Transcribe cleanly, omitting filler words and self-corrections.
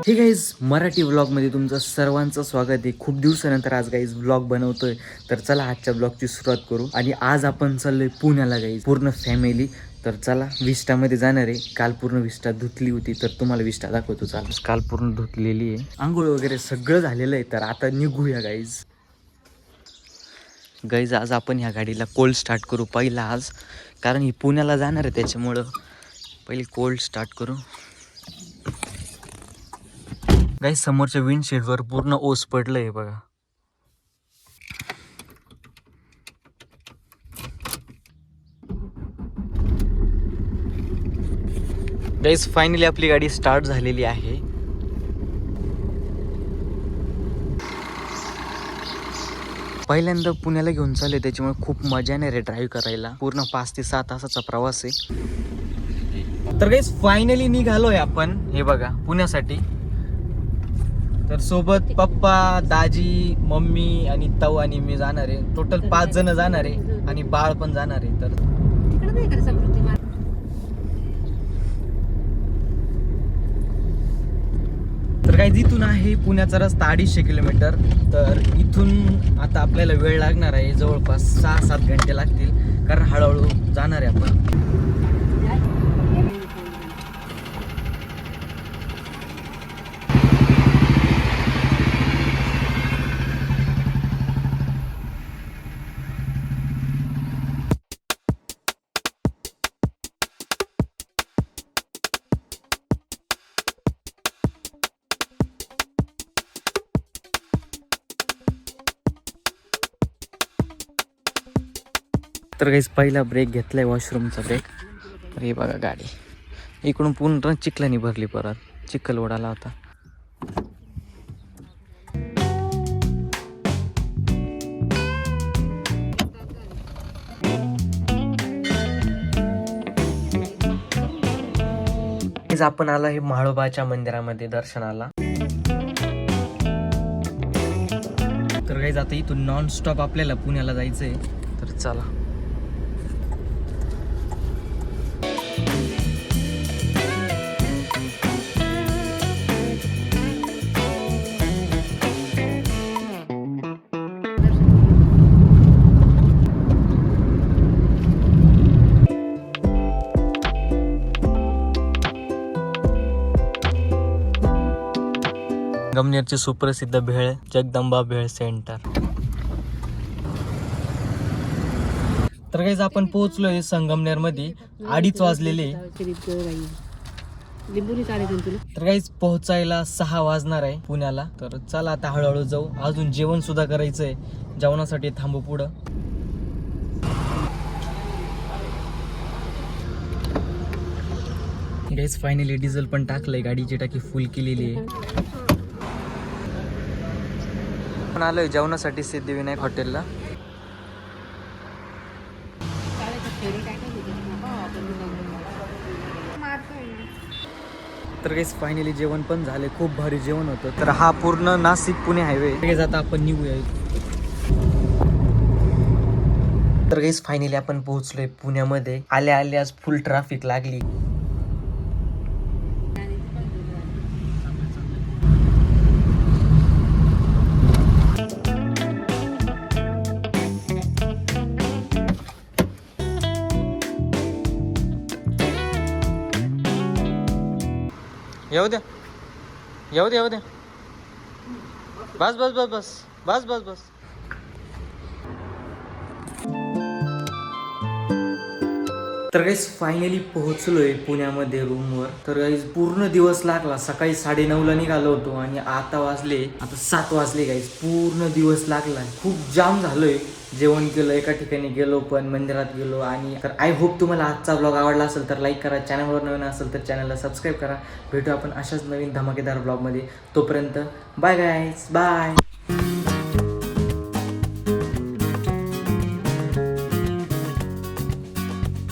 हे गाईज मराठी व्लॉगमध्ये तुमचं सर्वांचं स्वागत आहे. खूप दिवसानंतर आज गाईज व्लॉग बनवतोय. तर चला आजच्या ब्लॉगची सुरुवात करू. आणि आज आपण चाललोय पुण्याला गाईज, पूर्ण फॅमिली. तर चला विस्टामध्ये जाणार आहे. काल पूर्ण विस्टा धुतली होती, तर तुम्हाला विस्टा दाखवतो. चाल काल पूर्ण धुतलेली आहे, आंघोळ वगैरे सगळं झालेलं आहे. तर आता निघूया गाईज. गाईज आज आपण ह्या गाडीला कोल्ड स्टार्ट करू पहिला आज, कारण ही पुण्याला जाणार आहे त्याच्यामुळं पहिले कोल्ड स्टार्ट करू. गाईज समोरच्या विंडशील्डवर पूर्ण ओस पडलंय बघा. गाईज फायनली आपली गाडी स्टार्ट झालेली आहे. पहिल्यांदा पुण्याला घेऊन चालले, त्याच्यामुळे खूप मजा येणार आहे ड्राईव्ह करायला. पूर्ण 5 ते 6 तासाचा प्रवास आहे. तर गाईज फायनली निघालोय आपण, हे बघा, पुण्यासाठी. तर सोबत पप्पा, दाजी, मम्मी आणि ताऊ आणि मी जाणार आहे. टोटल 5 जण जाणार आहे आणि बाळ पण जाणार आहे. तर काही इथून आहे पुण्याचा रस्ता 250 किलोमीटर. तर इथून आता आपल्याला वेळ लागणार आहे, जवळपास 6-7 घंटे लागतील, कारण हळूहळू जाणार आहे आपण. तर काहीच पहिला ब्रेक घेतलाय, वॉशरूमचा ब्रेक. तर हे बघा गाडी इकडून पूर्ण चिखलानी भरली, परत चिखल ओढाला होता. आपण आलो आहे म्हाळोबाच्या मंदिरामध्ये दर्शनाला. तर काही आता इथून नॉन स्टॉप आपल्याला पुण्याला जायचंय. तर चला. संगमनेरची सुप्रसिद्ध भेळ, जगदंबा भेळ सेंटर. तर गाईज आपण पोहोचलोय संगमनेर मध्ये. 2:30 वाजलेले. तर गाईज पोहोचायला 6 वाजणार आहे पुण्याला. तर चला आता हळूहळू जाऊ. अजून जेवण सुद्धा करायचंय, जेवणासाठी थांबू पुढं. गाईज फायनली डिझेल पण टाकलंय, गाडीची टाकी फुल केलेली आहे. आपण आलोय जेवणासाठी सिद्धिविनायक हॉटेलला. तर काहीच फायनली जेवण पण झाले, खूप भारी जेवण होतं. तर हा पूर्ण नाशिक पुणे हायवे. आता आपण निघूया. तर काहीच फायनली आपण पोहोचलोय पुण्यामध्ये. आल्या आल्या आज फुल ट्रॅफिक लागली. येऊ द्या, येऊ द्या, येऊ द्या. बस बस बस बस बस बस बस. तर गाईज फायनली पोहोचलोय पुण्यामध्ये रूमवर. तर गाईज पूर्ण दिवस लागला. सकाळी 9:30ला निघालो होतो आणि आता 7 वाजले गाईज. पूर्ण दिवस लागला, खूप जाम झालोय. जेवण केलं, एका ठिकाणी गेलो, पण मंदिरात गेलो. आणि तर आय होप तुम्हाला आजचा व्लॉग आवडला असेल तर लाईक करा. चॅनलवर नवीन असेल तर चॅनलला सबस्क्राईब करा. भेटू आपण अशाच नवीन धमाकेदार व्लॉगमध्ये. तोपर्यंत बाय गाईज, बाय.